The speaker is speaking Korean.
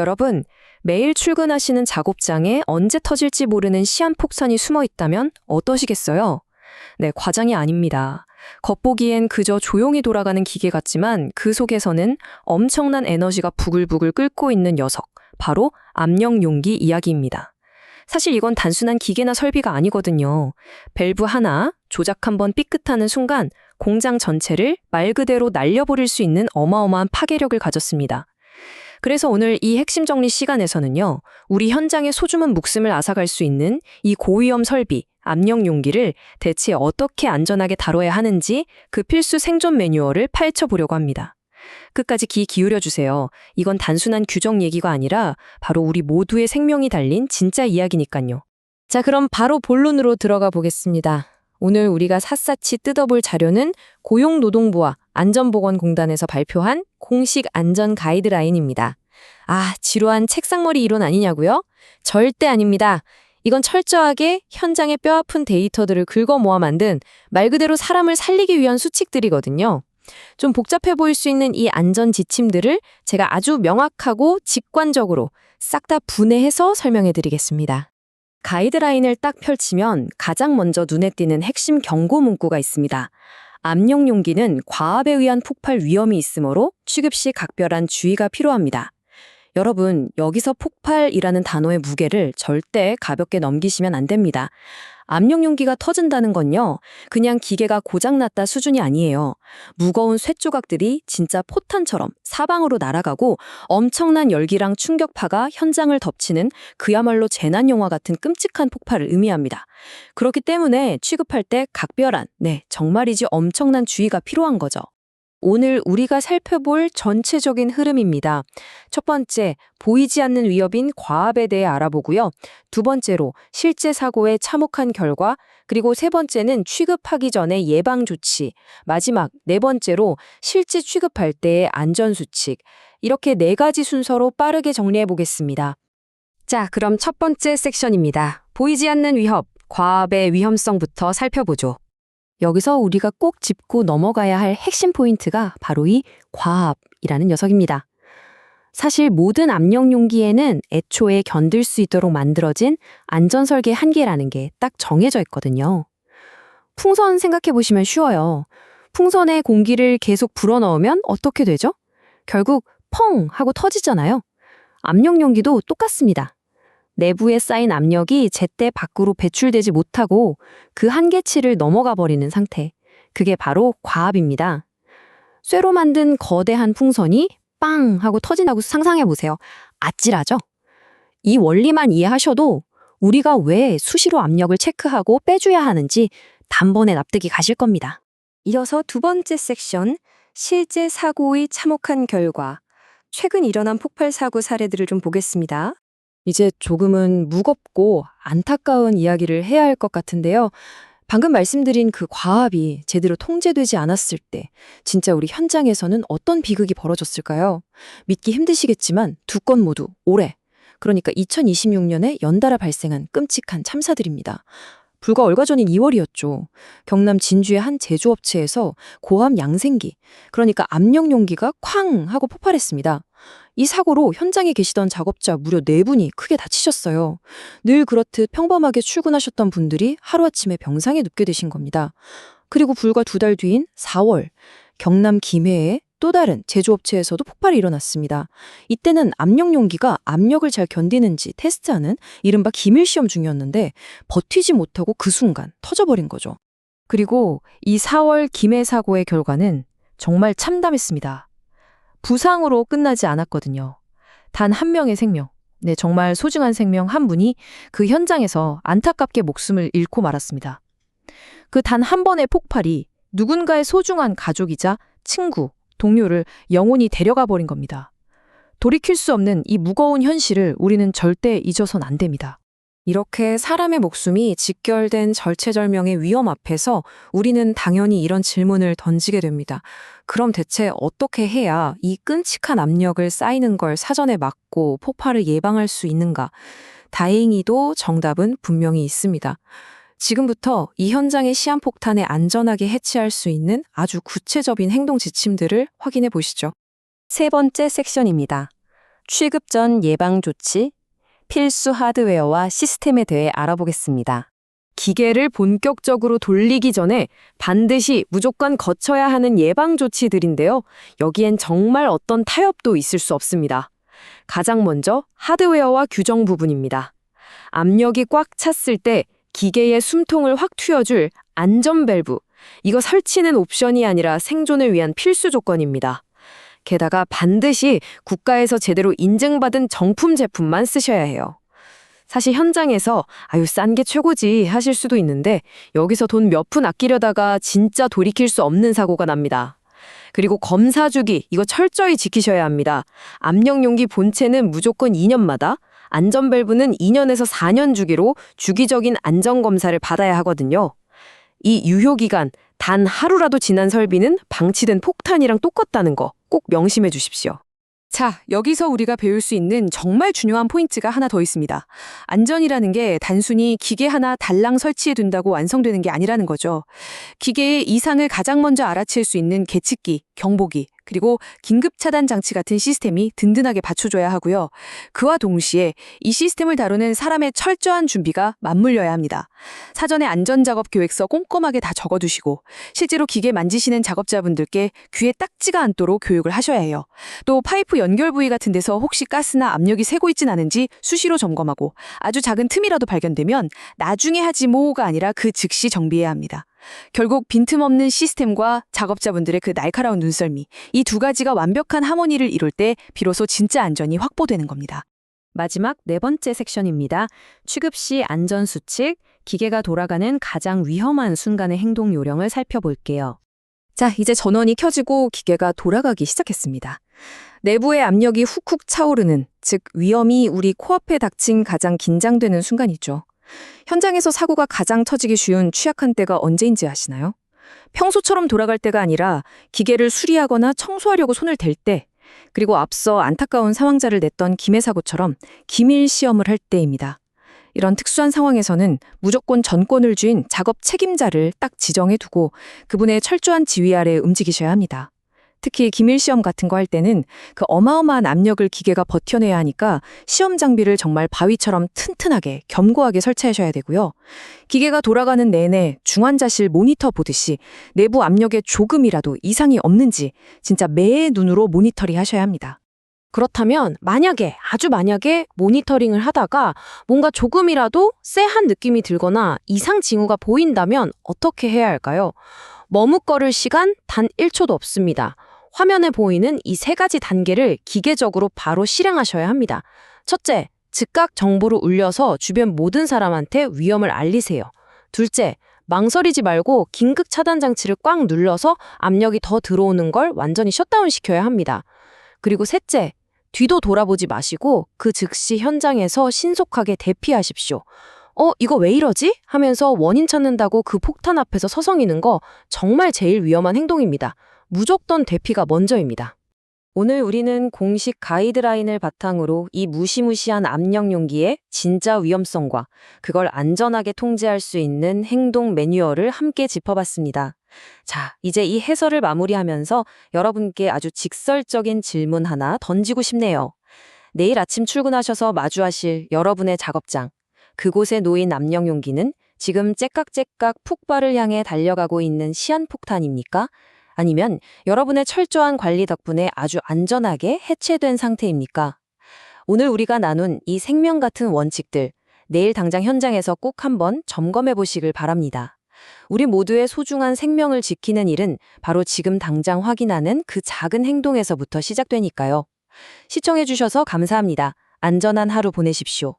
여러분, 매일 출근하시는 작업장에 언제 터질지 모르는 시한폭탄이 숨어 있다면 어떠시겠어요? 네, 과장이 아닙니다. 겉보기엔 그저 조용히 돌아가는 기계 같지만 그 속에서는 엄청난 에너지가 부글부글 끓고 있는 녀석, 바로 압력 용기 이야기입니다. 사실 이건 단순한 기계나 설비가 아니거든요. 밸브 하나, 조작 한번 삐끗하는 순간 공장 전체를 말 그대로 날려버릴 수 있는 어마어마한 파괴력을 가졌습니다. 그래서 오늘 이 핵심 정리 시간에서는요, 우리 현장의 소중한 목숨을 앗아갈 수 있는 이 고위험 설비, 압력 용기를 대체 어떻게 안전하게 다뤄야 하는지 그 필수 생존 매뉴얼을 파헤쳐보려고 합니다. 끝까지 귀 기울여주세요. 이건 단순한 규정 얘기가 아니라 바로 우리 모두의 생명이 달린 진짜 이야기니까요. 자, 그럼 바로 본론으로 들어가 보겠습니다. 오늘 우리가 샅샅이 뜯어볼 자료는 고용노동부와 안전보건공단에서 발표한 공식 안전 가이드라인입니다. 아, 지루한 책상머리 이론 아니냐고요? 절대 아닙니다. 이건 철저하게 현장의 뼈아픈 데이터들을 긁어 모아 만든 말 그대로 사람을 살리기 위한 수칙들이거든요. 좀 복잡해 보일 수 있는 이 안전 지침들을 제가 아주 명확하고 직관적으로 싹 다 분해해서 설명해 드리겠습니다. 가이드라인을 딱 펼치면 가장 먼저 눈에 띄는 핵심 경고 문구가 있습니다. 압력 용기는 과압에 의한 폭발 위험이 있으므로 취급 시 각별한 주의가 필요합니다. 여러분, 여기서 폭발이라는 단어의 무게를 절대 가볍게 넘기시면 안 됩니다. 압력 용기가 터진다는 건요, 그냥 기계가 고장났다 수준이 아니에요. 무거운 쇳조각들이 진짜 포탄처럼 사방으로 날아가고 엄청난 열기랑 충격파가 현장을 덮치는 그야말로 재난영화 같은 끔찍한 폭발을 의미합니다. 그렇기 때문에 취급할 때 각별한, 정말이지 엄청난 주의가 필요한 거죠. 오늘 우리가 살펴볼 전체적인 흐름입니다. 첫 번째, 보이지 않는 위협인 과압에 대해 알아보고요. 두 번째로, 실제 사고의 참혹한 결과, 그리고 세 번째는 취급하기 전에 예방 조치, 마지막 네 번째로 실제 취급할 때의 안전수칙, 이렇게 네 가지 순서로 빠르게 정리해 보겠습니다. 자, 그럼 첫 번째 섹션입니다. 보이지 않는 위협, 과압의 위험성부터 살펴보죠. 여기서 우리가 꼭 짚고 넘어가야 할 핵심 포인트가 바로 이 과압이라는 녀석입니다. 사실 모든 압력 용기에는 애초에 견딜 수 있도록 만들어진 안전설계 한계라는 게 딱 정해져 있거든요. 풍선 생각해 보시면 쉬워요. 풍선에 공기를 계속 불어넣으면 어떻게 되죠? 결국 펑 하고 터지잖아요. 압력 용기도 똑같습니다. 내부에 쌓인 압력이 제때 밖으로 배출되지 못하고 그 한계치를 넘어가 버리는 상태. 그게 바로 과압입니다. 쇠로 만든 거대한 풍선이 빵 하고 터진다고 상상해 보세요. 아찔하죠? 이 원리만 이해하셔도 우리가 왜 수시로 압력을 체크하고 빼줘야 하는지 단번에 납득이 가실 겁니다. 이어서 두 번째 섹션, 실제 사고의 참혹한 결과. 최근 일어난 폭발 사고 사례들을 좀 보겠습니다. 이제 조금은 무겁고 안타까운 이야기를 해야 할 것 같은데요. 방금 말씀드린 그 과압이 제대로 통제되지 않았을 때 진짜 우리 현장에서는 어떤 비극이 벌어졌을까요? 믿기 힘드시겠지만 두 건 모두 올해, 그러니까 2026년에 연달아 발생한 끔찍한 참사들입니다. 불과 얼마 전인 2월이었죠. 경남 진주의 한 제조업체에서 고압 양생기, 그러니까 압력 용기가 쾅 하고 폭발했습니다. 이 사고로 현장에 계시던 작업자 무려 4분이 크게 다치셨어요. 늘 그렇듯 평범하게 출근하셨던 분들이 하루아침에 병상에 눕게 되신 겁니다. 그리고 불과 2달 뒤인 4월, 경남 김해의 또 다른 제조업체에서도 폭발이 일어났습니다. 이때는 압력 용기가 압력을 잘 견디는지 테스트하는 이른바 기밀시험 중이었는데 버티지 못하고 그 순간 터져버린 거죠. 그리고 이 4월 김해 사고의 결과는 정말 참담했습니다. 부상으로 끝나지 않았거든요. 단 한 명의 생명, 정말 소중한 생명 한 분이 그 현장에서 안타깝게 목숨을 잃고 말았습니다. 그 단 한 번의 폭발이 누군가의 소중한 가족이자 친구, 동료를 영원히 데려가 버린 겁니다. 돌이킬 수 없는 이 무거운 현실을 우리는 절대 잊어선 안 됩니다. 이렇게 사람의 목숨이 직결된 절체절명의 위험 앞에서 우리는 당연히 이런 질문을 던지게 됩니다. 그럼 대체 어떻게 해야 이 끔찍한 압력을 쌓이는 걸 사전에 막고 폭발을 예방할 수 있는가? 다행히도 정답은 분명히 있습니다. 지금부터 이 현장의 시한폭탄에 안전하게 해치할 수 있는 아주 구체적인 행동 지침들을 확인해 보시죠. 세 번째 섹션입니다. 취급 전 예방 조치, 필수 하드웨어와 시스템에 대해 알아보겠습니다. 기계를 본격적으로 돌리기 전에 반드시 무조건 거쳐야 하는 예방 조치들인데요. 여기엔 정말 어떤 타협도 있을 수 없습니다. 가장 먼저 하드웨어와 규정 부분입니다. 압력이 꽉 찼을 때 기계의 숨통을 확 틔워줄 안전 밸브. 이거 설치는 옵션이 아니라 생존을 위한 필수 조건입니다. 게다가 반드시 국가에서 제대로 인증받은 정품 제품만 쓰셔야 해요. 사실 현장에서 싼 게 최고지 하실 수도 있는데 여기서 돈 몇 푼 아끼려다가 진짜 돌이킬 수 없는 사고가 납니다. 그리고 검사 주기 이거 철저히 지키셔야 합니다. 압력 용기 본체는 무조건 2년마다, 안전 밸브는 2년에서 4년 주기로 주기적인 안전 검사를 받아야 하거든요. 이 유효 기간 단 하루라도 지난 설비는 방치된 폭탄이랑 똑같다는 거 꼭 명심해 주십시오. 자, 여기서 우리가 배울 수 있는 정말 중요한 포인트가 하나 더 있습니다. 안전이라는 게 단순히 기계 하나 달랑 설치해 둔다고 완성되는 게 아니라는 거죠. 기계의 이상을 가장 먼저 알아챌 수 있는 계측기, 경보기, 그리고 긴급 차단 장치 같은 시스템이 든든하게 받쳐줘야 하고요. 그와 동시에 이 시스템을 다루는 사람의 철저한 준비가 맞물려야 합니다. 사전에 안전작업 계획서 꼼꼼하게 다 적어두시고 실제로 기계 만지시는 작업자분들께 귀에 딱지가 않도록 교육을 하셔야 해요. 또 파이프 연결 부위 같은 데서 혹시 가스나 압력이 새고 있진 않은지 수시로 점검하고 아주 작은 틈이라도 발견되면 나중에 하지 뭐가 아니라 그 즉시 정비해야 합니다. 결국 빈틈없는 시스템과 작업자분들의 그 날카로운 눈썰미, 이 두 가지가 완벽한 하모니를 이룰 때 비로소 진짜 안전이 확보되는 겁니다. 마지막 네 번째 섹션입니다. 취급 시 안전 수칙, 기계가 돌아가는 가장 위험한 순간의 행동 요령을 살펴볼게요. 자, 이제 전원이 켜지고 기계가 돌아가기 시작했습니다. 내부의 압력이 훅훅 차오르는, 즉 위험이 우리 코앞에 닥친 가장 긴장되는 순간이죠. 현장에서 사고가 가장 터지기 쉬운 취약한 때가 언제인지 아시나요? 평소처럼 돌아갈 때가 아니라 기계를 수리하거나 청소하려고 손을 댈 때, 그리고 앞서 안타까운 사망자를 냈던 김해 사고처럼 기밀 시험을 할 때입니다. 이런 특수한 상황에서는 무조건 전권을 쥔 작업 책임자를 딱 지정해 두고 그분의 철저한 지휘 아래 움직이셔야 합니다. 특히 기밀 시험 같은 거 할 때는 그 어마어마한 압력을 기계가 버텨내야 하니까 시험 장비를 정말 바위처럼 튼튼하게 견고하게 설치하셔야 되고요. 기계가 돌아가는 내내 중환자실 모니터 보듯이 내부 압력에 조금이라도 이상이 없는지 진짜 매의 눈으로 모니터링 하셔야 합니다. 그렇다면 아주 만약에 모니터링을 하다가 뭔가 조금이라도 쎄한 느낌이 들거나 이상 징후가 보인다면 어떻게 해야 할까요? 머뭇거릴 시간 단 1초도 없습니다. 화면에 보이는 이 세 가지 단계를 기계적으로 바로 실행하셔야 합니다. 첫째, 즉각 정보를 울려서 주변 모든 사람한테 위험을 알리세요. 둘째, 망설이지 말고 긴급 차단 장치를 꽉 눌러서 압력이 더 들어오는 걸 완전히 셧다운 시켜야 합니다. 그리고 셋째, 뒤도 돌아보지 마시고 그 즉시 현장에서 신속하게 대피하십시오. 이거 왜 이러지? 하면서 원인 찾는다고 그 폭탄 앞에서 서성이는 거 정말 제일 위험한 행동입니다. 무조건 대피가 먼저입니다. 오늘 우리는 공식 가이드라인을 바탕으로 이 무시무시한 압력 용기의 진짜 위험성과 그걸 안전하게 통제할 수 있는 행동 매뉴얼을 함께 짚어봤습니다. 자, 이제 이 해설을 마무리하면서 여러분께 아주 직설적인 질문 하나 던지고 싶네요. 내일 아침 출근하셔서 마주하실 여러분의 작업장, 그곳에 놓인 압력 용기는 지금 째깍째깍 폭발을 향해 달려가고 있는 시한폭탄입니까? 아니면 여러분의 철저한 관리 덕분에 아주 안전하게 해체된 상태입니까? 오늘 우리가 나눈 이 생명 같은 원칙들, 내일 당장 현장에서 꼭 한번 점검해 보시길 바랍니다. 우리 모두의 소중한 생명을 지키는 일은 바로 지금 당장 확인하는 그 작은 행동에서부터 시작되니까요. 시청해 주셔서 감사합니다. 안전한 하루 보내십시오.